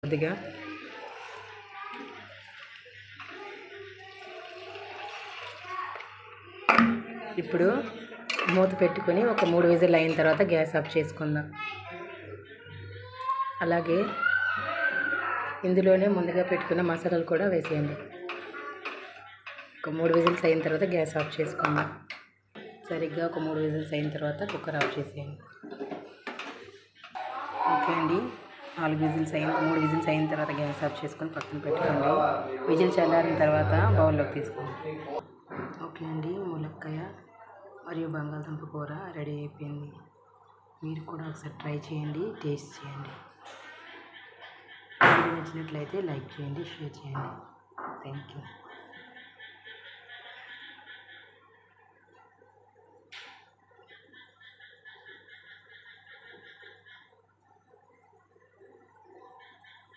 కొద్దిగా ఇప్పుడు మూత పెట్టుకొని ఒక 3 విజిల్ అయిన తర్వాత గ్యాస్ ఆఫ్ చేసుకుందాం. అలాగే ఇందులోనే ముందుగా పెట్టుకున్న మసాలాలు కూడా వేసేయండి. ఒక 3 విజిల్స్ అయిన తర్వాత గ్యాస్ ఆఫ్ చేసుకుందాం. సరిగ్గా ఒక 3 విజిల్స్ అయిన తర్వాత కుక్కర్ ఆఫ్ చేసేయండి. ఓకే అండి, 3 విజిల్స్ అయిన తర్వాత గ్యాస్ ఆఫ్ చేసుకొని పక్కన పెట్టుకోండి. విజిల్ చల్లారిన తర్వాత బౌల్లోకి తీసుకోండి. ఓకే అండి, ములక్కాయ మరియు బంగాళదుంప కూర రెడీ అయిపోయింది. మీరు కూడా ఒకసారి ట్రై చేయండి, టేస్ట్ చేయండి. వీడియో నచ్చినట్లయితే లైక్ చేయండి, షేర్ చేయండి. Thank you.